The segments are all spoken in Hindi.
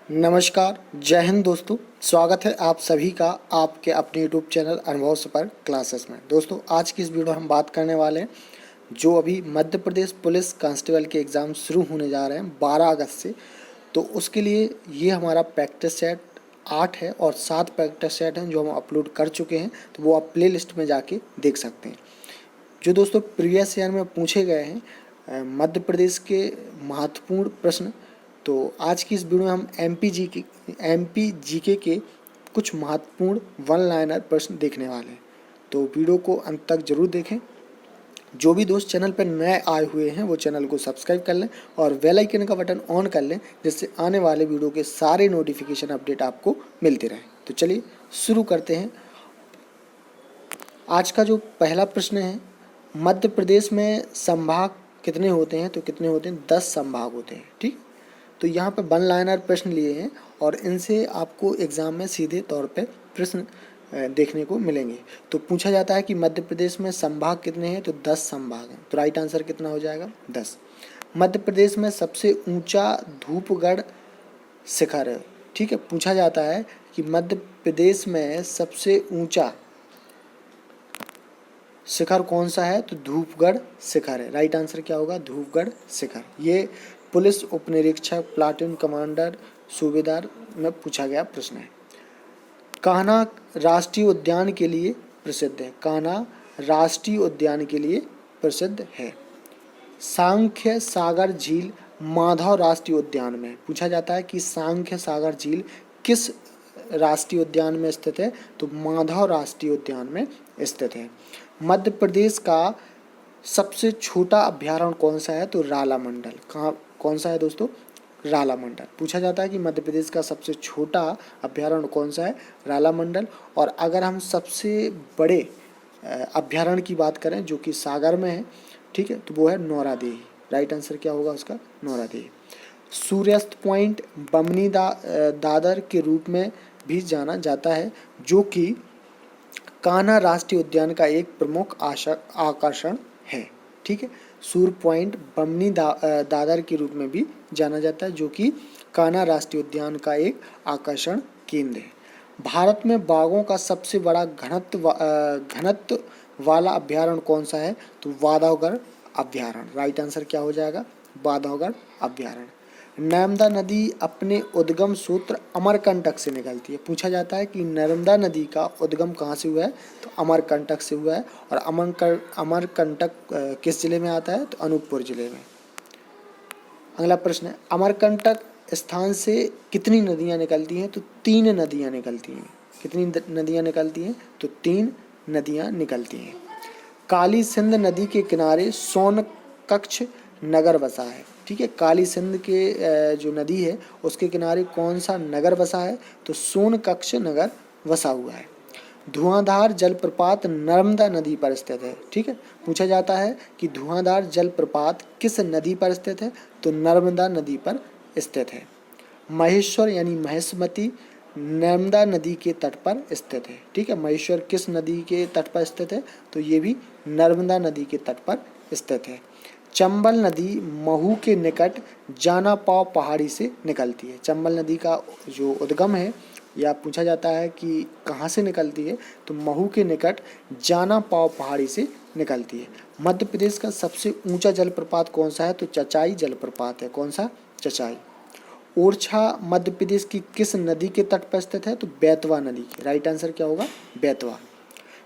नमस्कार, जय हिंद दोस्तों। स्वागत है आप सभी का आपके अपने यूट्यूब चैनल अनुभव सुपर क्लासेस में। दोस्तों, आज की इस वीडियो हम बात करने वाले हैं जो अभी मध्य प्रदेश पुलिस कांस्टेबल के एग्ज़ाम शुरू होने जा रहे हैं 12 अगस्त से। तो उसके लिए ये हमारा प्रैक्टिस सेट 8 है और 7 प्रैक्टिस सेट हैं जो हम अपलोड कर चुके हैं, तो वो आप प्ले लिस्ट में जाके देख सकते हैं। जो दोस्तों प्रीवियस ईयर में पूछे गए हैं मध्य प्रदेश के महत्वपूर्ण प्रश्न, तो आज की इस वीडियो में हम एमपी जीके के कुछ महत्वपूर्ण वन लाइनर प्रश्न देखने वाले हैं। तो वीडियो को अंत तक जरूर देखें। जो भी दोस्त चैनल पर नए आए हुए हैं वो चैनल को सब्सक्राइब कर लें और बेल आइकन का बटन ऑन कर लें, जिससे आने वाले वीडियो के सारे नोटिफिकेशन अपडेट आपको मिलते रहें। तो चलिए शुरू करते हैं। आज का जो पहला प्रश्न है, मध्य प्रदेश में संभाग कितने होते हैं? तो कितने होते हैं? 10 संभाग होते हैं। ठीक, तो यहाँ पे वन लाइनर प्रश्न लिए हैं और इनसे आपको एग्ज़ाम में सीधे तौर पे प्रश्न देखने को मिलेंगे। तो पूछा जाता है कि मध्य प्रदेश में संभाग कितने हैं? तो 10 संभाग हैं। तो राइट आंसर कितना हो जाएगा? 10। मध्य प्रदेश में सबसे ऊंचा धूपगढ़ शिखर है। ठीक है, पूछा जाता है कि मध्य प्रदेश में सबसे ऊंचा शिखर कौन सा है? तो धूपगढ़ शिखर है। राइट आंसर क्या होगा? धूपगढ़ शिखर। ये पुलिस उपनिरीक्षक, प्लाटून कमांडर, सूबेदार में पूछा गया प्रश्न है। कान्हा राष्ट्रीय उद्यान के लिए प्रसिद्ध है। कान्हा राष्ट्रीय उद्यान के लिए प्रसिद्ध है। सांख्य सागर झील माधव राष्ट्रीय उद्यान में पूछा जाता है कि सांख्य सागर झील किस राष्ट्रीय उद्यान में स्थित है? तो माधव राष्ट्रीय उद्यान में स्थित है। मध्य प्रदेश का सबसे छोटा अभ्यारण्य कौन सा है? तो राला मंडल। कहाँ कौन सा है दोस्तों? राला मंडल। पूछा जाता है कि मध्य प्रदेश का सबसे छोटा अभ्यारण्य कौन सा है? राला मंडल। और अगर हम सबसे बड़े अभ्यारण्य की बात करें जो कि सागर में है, ठीक है, तो वो है नौरादेही। राइट आंसर क्या होगा उसका? नौरादेही। सूर्यास्त पॉइंट बमनी दादर के रूप में भी जाना जाता है, जो कि कान्हा राष्ट्रीय उद्यान का एक प्रमुख आकर्षण है। ठीक है, सूर्य पॉइंट बमनी दादर के रूप में भी जाना जाता है, जो कि कान्हा राष्ट्रीय उद्यान का एक आकर्षण केंद्र है। भारत में बाघों का सबसे बड़ा घनत्व वाला अभ्यारण्य कौन सा है? तो बांधवगढ़ अभ्यारण्य। राइट आंसर क्या हो जाएगा? बांधवगढ़ अभ्यारण्य। नर्मदा नदी अपने उद्गम सूत्र अमरकंटक से निकलती है। पूछा जाता है कि नर्मदा नदी का उद्गम कहाँ से हुआ है? तो अमरकंटक से हुआ है। और अमरकंटक किस जिले में आता है? तो अनूपपुर जिले में। अगला प्रश्न है, अमरकंटक स्थान से कितनी नदियाँ निकलती हैं? तो 3 नदियाँ निकलती हैं। कितनी नदियाँ निकलती हैं? तो 3 नदियाँ निकलती हैं। काली सिंध नदी के किनारे सोनकच्छ नगर बसा है। ठीक है, काली सिंध के जो नदी है उसके किनारे कौन सा नगर बसा है? तो सोनकच्छ नगर बसा हुआ है। धुआंधार जलप्रपात नर्मदा नदी पर स्थित है। ठीक है, पूछा जाता है कि धुआंधार जलप्रपात किस नदी पर स्थित है? तो नर्मदा नदी पर स्थित है। महेश्वर यानी महेशमती नर्मदा नदी के तट पर स्थित है। ठीक है, महेश्वर किस नदी के तट पर स्थित है? तो ये भी नर्मदा नदी के तट पर स्थित है। चंबल नदी महू के निकट जानापाव पहाड़ी से निकलती है। चंबल नदी का जो उद्गम है या पूछा जाता है कि कहाँ से निकलती है? तो महू के निकट जानापाव पहाड़ी से निकलती है। मध्य प्रदेश का सबसे ऊंचा जलप्रपात कौन सा है? तो चचाई जलप्रपात है। कौन सा? चचाई। ओरछा मध्य प्रदेश की किस नदी के तट पर स्थित है? तो बेतवा नदी के। राइट आंसर क्या होगा? बेतवा।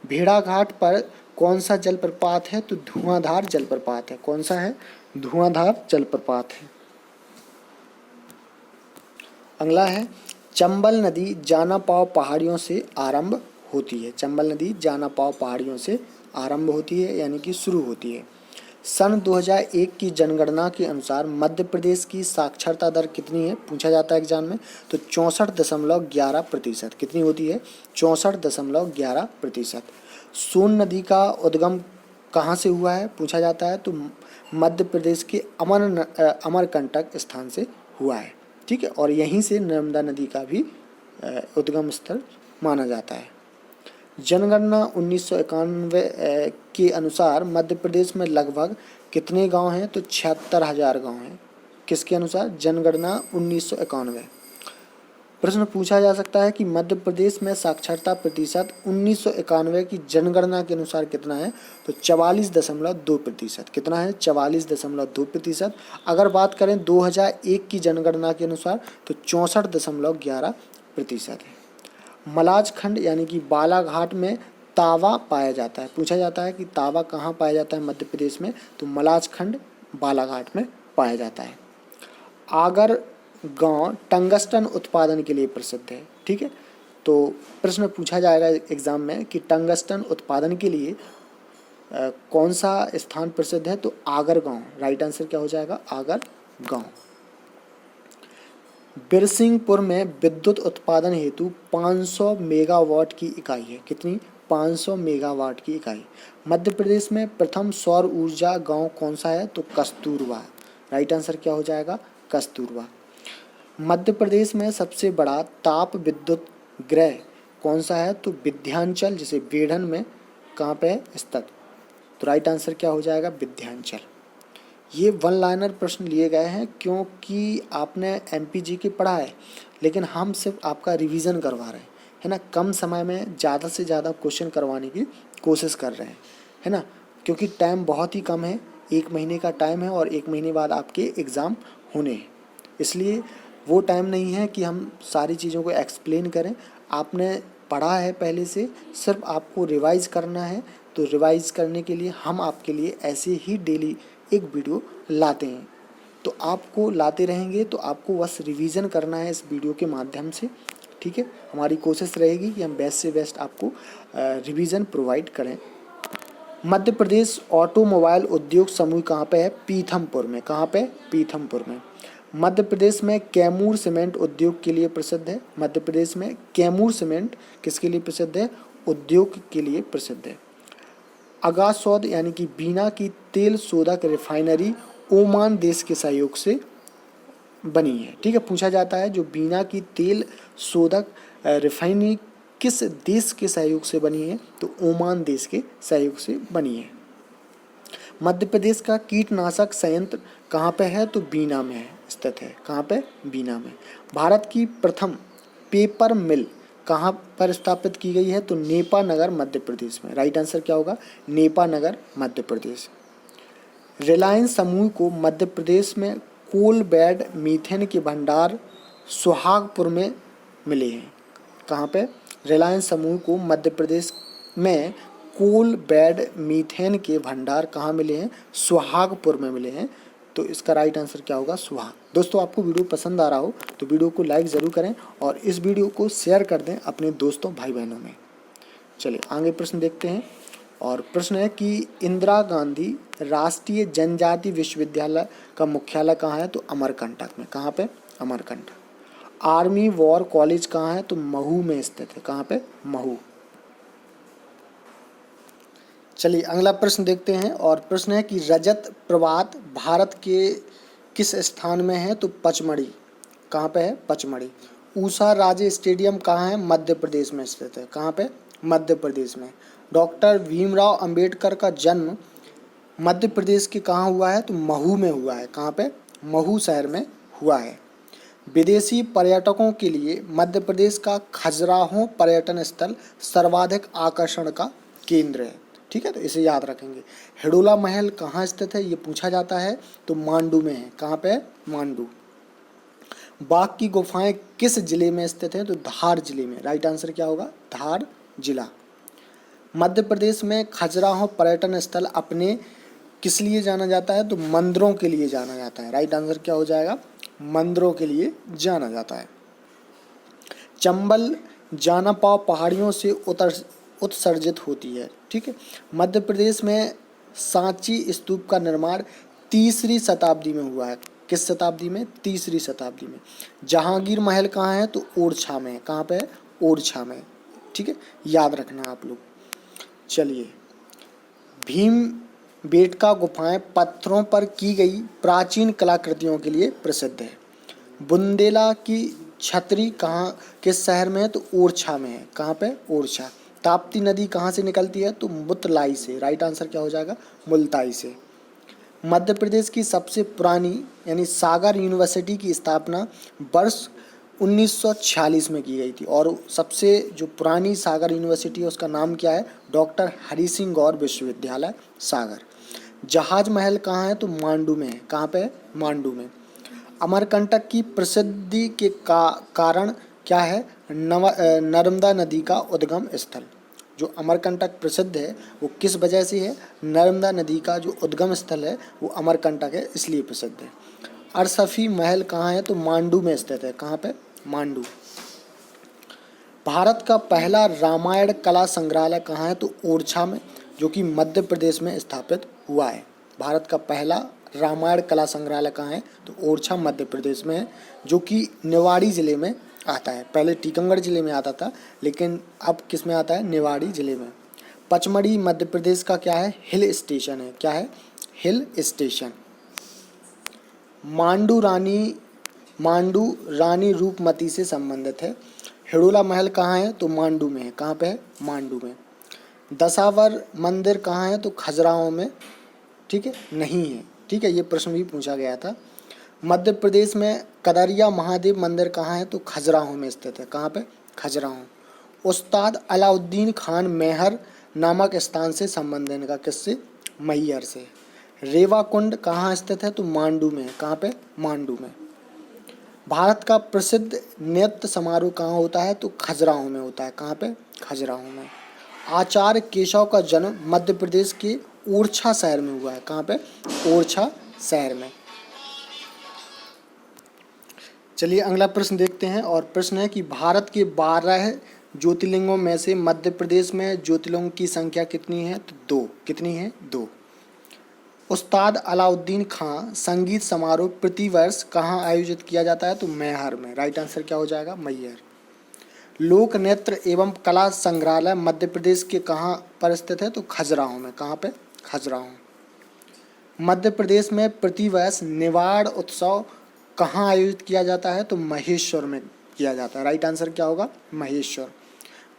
भेड़ाघाट पर कौन सा जलप्रपात है? तो धुआंधार जलप्रपात है। कौन सा है? धुआंधार जलप्रपात है। अगला है, चंबल नदी जानापाव पहाड़ियों से आरंभ होती है। चंबल नदी जानापाव पहाड़ियों से आरंभ होती है, यानी कि शुरू होती है। सन 2001 की जनगणना के अनुसार मध्य प्रदेश की साक्षरता दर कितनी है? पूछा जाता है एग्जाम में। तो 64.11%। कितनी होती है? 64.11%। सोन नदी का उद्गम कहाँ से हुआ है? पूछा जाता है। तो मध्य प्रदेश के अमरकंटक स्थान से हुआ है। ठीक है, और यहीं से नर्मदा नदी का भी उद्गम स्थल माना जाता है। जनगणना 1991 के अनुसार मध्य प्रदेश में लगभग कितने गांव हैं? तो 76,000 गांव हैं। किसके अनुसार? जनगणना 1991। प्रश्न पूछा जा सकता है कि मध्य प्रदेश में साक्षरता प्रतिशत 1991 की जनगणना के अनुसार कितना है, तो 44.2%। कितना है, 44.2%। अगर बात करें 2001 की जनगणना के अनुसार तो 64.11% है। मलाज खंड यानी कि बालाघाट में तावा पाया जाता है। पूछा जाता है कि तावा कहाँ पाया जाता है मध्य प्रदेश में, तो मलाज खंड बालाघाट में पाया जाता है। आगर गांव टंगस्टन उत्पादन के लिए प्रसिद्ध है। ठीक है, तो प्रश्न पूछा जाएगा एग्जाम में कि टंगस्टन उत्पादन के लिए कौन सा स्थान प्रसिद्ध है, तो आगर गांव। राइट आंसर क्या हो जाएगा, आगर गांव। बिरसिंहपुर में विद्युत उत्पादन हेतु 500 मेगावाट की इकाई है। कितनी, 500 मेगावाट की इकाई। मध्य प्रदेश में प्रथम सौर ऊर्जा गांव कौन सा है, तो कस्तूरबा। राइट आंसर क्या हो जाएगा, कस्तूरबा। मध्य प्रदेश में सबसे बड़ा ताप विद्युत गृह कौन सा है, तो विंध्याचल, जिसे बेढ़न में कहाँ पे है स्थित। तो राइट आंसर क्या हो जाएगा, विंध्याचल। ये वन लाइनर प्रश्न लिए गए हैं क्योंकि आपने एमपीजी की पढ़ा है, लेकिन हम सिर्फ आपका रिवीजन करवा रहे हैं, है ना। कम समय में ज़्यादा से ज़्यादा क्वेश्चन करवाने की कोशिश कर रहे हैं, है ना, क्योंकि टाइम बहुत ही कम है। 1 महीने का टाइम है और 1 महीने बाद आपके एग्ज़ाम होने हैं, इसलिए वो टाइम नहीं है कि हम सारी चीज़ों को एक्सप्लेन करें। आपने पढ़ा है पहले से, सिर्फ आपको रिवाइज़ करना है। तो रिवाइज़ करने के लिए हम आपके लिए ऐसे ही डेली एक वीडियो लाते हैं, तो आपको लाते रहेंगे, तो आपको बस रिवीजन करना है इस वीडियो के माध्यम से। ठीक है, हमारी कोशिश रहेगी कि हम बेस्ट से बेस्ट आपको रिवीजन प्रोवाइड करें। मध्य प्रदेश ऑटोमोबाइल उद्योग समूह कहाँ पे है, पीथमपुर में। कहाँ पे, पीथमपुर में। मध्य प्रदेश में कैमूर सीमेंट उद्योग के लिए प्रसिद्ध है। मध्य प्रदेश में कैमूर सीमेंट किसके लिए प्रसिद्ध है, उद्योग के लिए प्रसिद्ध है। अगासौद यानी कि बीना की तेल शोधक रिफाइनरी ओमान देश के सहयोग से बनी है। ठीक है, पूछा जाता है जो बीना की तेल शोधक रिफाइनरी किस देश के सहयोग से बनी है, तो ओमान देश के सहयोग से बनी है। मध्य प्रदेश का कीटनाशक संयंत्र कहाँ पे है, तो बीना में है स्थित है। कहाँ पे, बीना में। भारत की प्रथम पेपर मिल कहाँ पर स्थापित की गई है, तो नेपा नगर मध्य प्रदेश में। राइट आंसर क्या होगा, नेपा नगर मध्य प्रदेश। रिलायंस समूह को मध्य प्रदेश में कोल बेड मीथेन के भंडार सुहागपुर में मिले हैं। कहाँ पे, रिलायंस समूह को मध्य प्रदेश में कोल बेड मीथेन के भंडार कहाँ मिले हैं, सुहागपुर में मिले हैं। तो इसका राइट आंसर क्या होगा, सुहाग। दोस्तों, आपको वीडियो पसंद आ रहा हो तो वीडियो को लाइक ज़रूर करें और इस वीडियो को शेयर कर दें अपने दोस्तों भाई बहनों में। चलिए आगे प्रश्न देखते हैं। और प्रश्न है कि इंदिरा गांधी राष्ट्रीय जनजाति विश्वविद्यालय का मुख्यालय कहाँ है, तो अमरकंटक में। कहाँ पे, अमरकंटक। आर्मी वॉर कॉलेज कहाँ है, तो महू में स्थित है। कहाँ पे, महू। चलिए अगला प्रश्न देखते हैं। और प्रश्न है कि रजत प्रपात भारत के किस स्थान में है, तो पचमढ़ी। कहाँ पे है, पचमढ़ी। ऊषा राजे स्टेडियम कहाँ है, मध्य प्रदेश में स्थित है। कहाँ पे, मध्य प्रदेश में। डॉक्टर भीमराव अंबेडकर का जन्म मध्य प्रदेश के कहाँ हुआ है, तो महू में हुआ है। कहाँ पे, महू शहर में हुआ है। विदेशी पर्यटकों के लिए मध्य प्रदेश का खजुराहो पर्यटन स्थल सर्वाधिक आकर्षण का केंद्र है। ठीक है, तो इसे याद रखेंगे। हिडोला महल कहाँ स्थित है, ये पूछा जाता है, तो मांडू में है। कहाँ पे, मांडू। बाघ की गुफाएं किस जिले में स्थित है, तो धार जिले में। राइट आंसर क्या होगा, धार जिला। मध्य प्रदेश में खजुराहो पर्यटन स्थल अपने किस लिए जाना जाता है, तो मंदिरों के लिए जाना जाता है। राइट आंसर क्या हो जाएगा, मंदिरों के लिए जाना जाता है। चंबल जानापाव पहाड़ियों से उत्सर्जित होती है। ठीक है, मध्य प्रदेश में सांची स्तूप का निर्माण 3री शताब्दी में हुआ है। किस शताब्दी में, 3री शताब्दी में। जहांगीर महल कहाँ है, तो ओरछा में। कहाँ पे है, ओरछा में। ठीक है, याद रखना आप लोग। चलिए, भीम बेटका गुफाएं पत्थरों पर की गई प्राचीन कलाकृतियों के लिए प्रसिद्ध है। बुंदेला की छतरी कहाँ, किस शहर में है, तो ओरछा में है। कहाँ पे, ओरछा। ताप्ती नदी कहाँ से निकलती है, तो मुतलाई से। राइट आंसर क्या हो जाएगा, मुल्ताई से। मध्य प्रदेश की सबसे पुरानी यानी सागर यूनिवर्सिटी की स्थापना वर्ष 1946 में की गई थी। और सबसे जो पुरानी सागर यूनिवर्सिटी है उसका नाम क्या है? डॉक्टर हरि सिंह गौर विश्वविद्यालय सागर। जहाज महल कहाँ है? तो मांडू में है। कहाँ पे है? मांडू में। अमरकंटक की प्रसिद्धि के कारण क्या है? नर्मदा नदी का उद्गम स्थल। जो अमरकंटक प्रसिद्ध है वो किस वजह से है? नर्मदा नदी का जो उद्गम स्थल है वो अमरकंटक है, इसलिए प्रसिद्ध है। अरसफी महल कहाँ है? तो मांडू में स्थित है। कहाँ पे? मांडू। भारत का पहला रामायण कला संग्रहालय कहाँ है? तो ओरछा में, जो कि मध्य प्रदेश में स्थापित हुआ है। भारत का पहला रामायण कला संग्रहालय कहाँ है? तो ओरछा मध्य प्रदेश में है, जो कि निवाड़ी जिले में आता है। पहले टीकमगढ़ जिले में आता था, लेकिन अब किस में आता है? निवाड़ी जिले में। पचमढ़ी मध्य प्रदेश का क्या है? हिल स्टेशन है। क्या है? Hill station. मांडू रानी रूपमती से संबंधित है। हिडोला महल कहाँ है? तो मांडू में है। कहाँ पे है? मांडू में। दशावर मंदिर कहाँ है? तो खजुराहो में। ठीक है, नहीं है। ठीक है, ये प्रश्न भी पूछा गया था। मध्य प्रदेश में कदरिया महादेव मंदिर कहाँ है? तो खजुराहो में स्थित है। कहाँ पे? खजुराहो। उस्ताद अलाउद्दीन खान मैहर नामक स्थान से संबंध है इनका। किससे? मैहर से। रेवा कुंड कहाँ स्थित है? तो मांडू में है। कहाँ पे? मांडू में। भारत का प्रसिद्ध नृत्य समारोह कहाँ होता है? तो खजुराहो में होता है। कहाँ पे? खजुराहो में। आचार्य केशव का जन्म मध्य प्रदेश के ओरछा शहर में हुआ है। कहाँ पे? ओरछा शहर में। चलिए अगला प्रश्न देखते हैं। और प्रश्न है कि भारत के 12 ज्योतिर्लिंगों में से मध्य प्रदेश में ज्योतिर्लिंगों की संख्या कितनी है? तो 2। कितनी है? 2। उस्ताद अलाउद्दीन खां संगीत समारोह प्रतिवर्ष कहाँ आयोजित किया जाता है? तो मैहर में। राइट आंसर क्या हो जाएगा? मैहर। लोक नृत्य एवं कला संग्रहालय मध्य प्रदेश के कहाँ पर स्थित है? तो खजुराहो में। कहाँ पे? खजुराहो। मध्य प्रदेश में प्रतिवर्ष निवाड़ उत्सव कहाँ आयोजित किया जाता है? तो महेश्वर में किया जाता है। राइट आंसर क्या होगा? महेश्वर।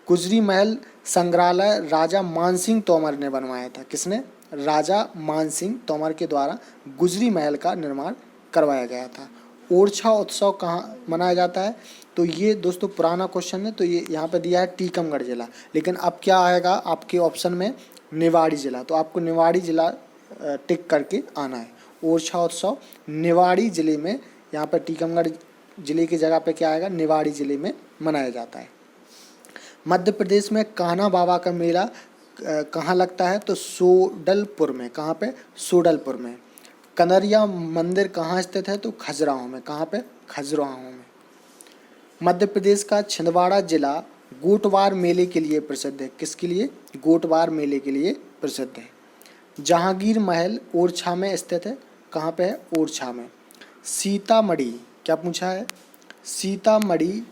गुजरी महल संग्रहालय राजा मानसिंह तोमर ने बनवाया था। किसने? राजा मानसिंह तोमर के द्वारा गुजरी महल का निर्माण करवाया गया था। ओरछा उत्सव कहाँ मनाया जाता है? तो ये दोस्तों पुराना क्वेश्चन है, तो ये यहाँ पे दिया है टीकमगढ़ जिला, लेकिन अब क्या आएगा आपके ऑप्शन में? निवाड़ी जिला। तो आपको निवाड़ी जिला टिक करके आना है। ओरछा उत्सव निवाड़ी जिले में, यहाँ पर टीकमगढ़ जिले की जगह पे क्या आएगा? निवाड़ी जिले में मनाया जाता है। मध्य प्रदेश में कान्हा बाबा का मेला कहाँ लगता है? तो सोडलपुर में। कहाँ पे? सोडलपुर में। कनरिया मंदिर कहाँ स्थित है? तो खजुराहो में। कहाँ पे? खजुराहो में। मध्य प्रदेश का छिंदवाड़ा जिला गोटवार मेले के लिए प्रसिद्ध है। किसके लिए? गोटवार मेले के लिए प्रसिद्ध है। जहांगीर महल ओरछा में स्थित है। कहाँ पे है? ओरछा में। सीतामढ़ी, क्या पूछा है? सीतामढ़ी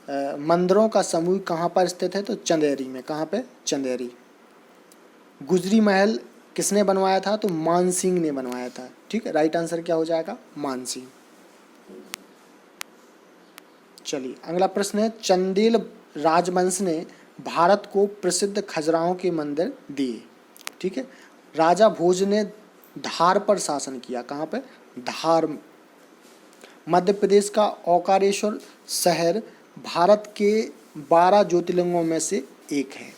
मंदिरों का समूह कहाँ पर स्थित है? तो चंदेरी में। कहाँ पे? चंदेरी। गुजरी महल किसने बनवाया था? तो मानसिंह ने बनवाया था। ठीक है, राइट आंसर क्या हो जाएगा? मानसिंह। चलिए अगला प्रश्न है, चंदेल राजवंश ने भारत को प्रसिद्ध खजुराहो के मंदिर दिए। ठीक है, राजा भोज ने धार पर शासन किया। कहाँ पे? धार। मध्य प्रदेश का ओंकारेश्वर शहर भारत के 12 ज्योतिर्लिंगों में से एक है।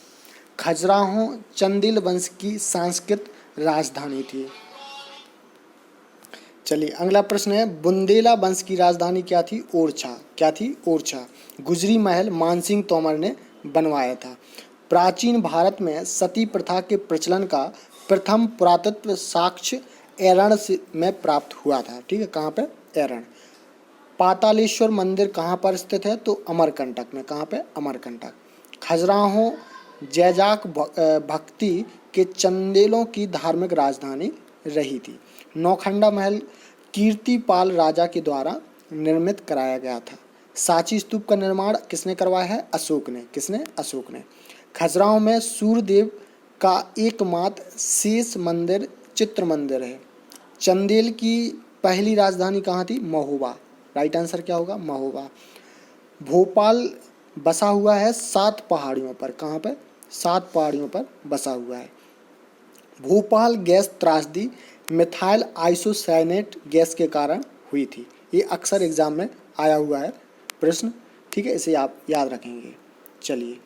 खजुराहो चंदेल वंश की सांस्कृतिक राजधानी थी। चलिए अगला प्रश्न है, बुंदेला वंश की राजधानी क्या थी? ओरछा। क्या थी? ओरछा। गुजरी महल मानसिंह तोमर ने बनवाया था। प्राचीन भारत में सती प्रथा के प्रचलन का प्रथम पुरातत्व साक्ष्य एरण में प्राप्त हुआ था। ठीक है, कहाँ पे? एरण। पातालेश्वर मंदिर कहाँ पर स्थित है? तो अमरकंटक में। कहाँ पे? अमरकंटक। खजुराहो जैजाक भक्ति के चंदेलों की धार्मिक राजधानी रही थी। नौखंडा महल कीर्तिपाल राजा के द्वारा निर्मित कराया गया था। सांची स्तूप का निर्माण किसने करवाया है? अशोक ने। किसने? अशोक ने। खजुराहो में सूर्यदेव का एकमात्र शेष मंदिर चित्र मंदिर है। चंदेल की पहली राजधानी कहाँ थी? महोबा। राइट आंसर क्या होगा? महोबा। भोपाल बसा हुआ है 7 पहाड़ियों पर। कहाँ पर? 7 पहाड़ियों पर बसा हुआ है। भोपाल गैस त्रासदी मिथाइल आइसोसाइनेट गैस के कारण हुई थी। ये अक्सर एग्जाम में आया हुआ है। प्रश्न, ठीक है, इसे आप याद रखेंगे। चलिए,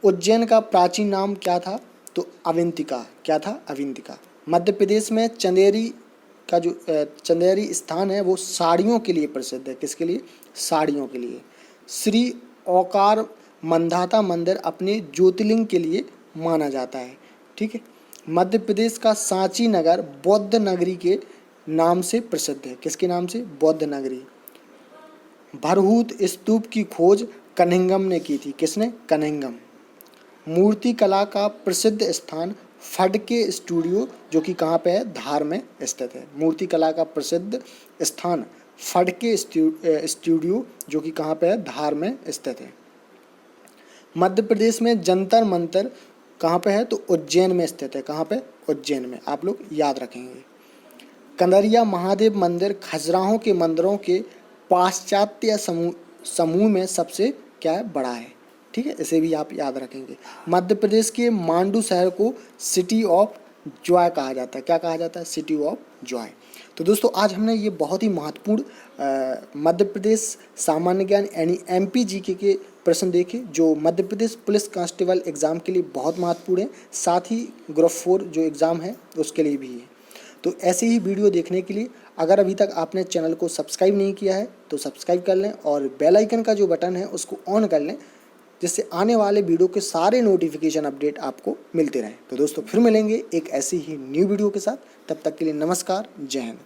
उज्जैन का प्राचीन नाम क्या था? तो अवंतिका। क्या था? अवंतिका। मध्य प्रदेश में चंदेरी का जो चंदेरी स्थान है वो साड़ियों के लिए प्रसिद्ध है। किसके लिए? साड़ियों के लिए। श्री ओकार मंधाता मंदिर अपने ज्योतिर्लिंग के लिए माना जाता है। ठीक है। मध्य प्रदेश का सांची नगर बौद्ध नगरी के नाम से प्रसिद्ध है। किसके नाम से? बौद्ध नगरी। भरहूत स्तूप की खोज कनिंघम ने की थी। किसने? कनिंघम। मूर्ति कला का प्रसिद्ध स्थान फडके स्टूडियो, जो कि कहाँ पे है? धार में स्थित है। मूर्ति कला का प्रसिद्ध स्थान फडके स्टूडियो, जो कि कहाँ पे है? धार में स्थित है। मध्य प्रदेश में जंतर मंतर कहाँ पे है? तो उज्जैन में स्थित है। कहाँ पे? उज्जैन में। आप लोग याद रखेंगे। कंदरिया महादेव मंदिर खजुराहो के मंदिरों के पाश्चात्य समूह में सबसे क्या है? बड़ा है। ठीक है, इसे भी आप याद रखेंगे। मध्य प्रदेश के मांडू शहर को सिटी ऑफ जॉय कहा जाता है। क्या कहा जाता है? City of Joy. तो दोस्तों, आज हमने ये बहुत ही महत्वपूर्ण मध्य प्रदेश सामान्य ज्ञान यानी MPGK के प्रश्न देखे, जो Madhya Pradesh police constable exam के लिए बहुत महत्वपूर्ण है, साथ ही ग्रुप 4 जो एग्ज़ाम है उसके लिए भी है। तो ऐसे ही वीडियो देखने के लिए अगर अभी तक आपने चैनल को सब्सक्राइब नहीं किया है तो सब्सक्राइब कर लें और बेल आइकन का जो बटन है उसको ऑन कर लें, जिससे आने वाले वीडियो के सारे नोटिफिकेशन अपडेट आपको मिलते रहें। तो दोस्तों, फिर मिलेंगे एक ऐसी ही न्यू वीडियो के साथ। तब तक के लिए नमस्कार, जय हिंद।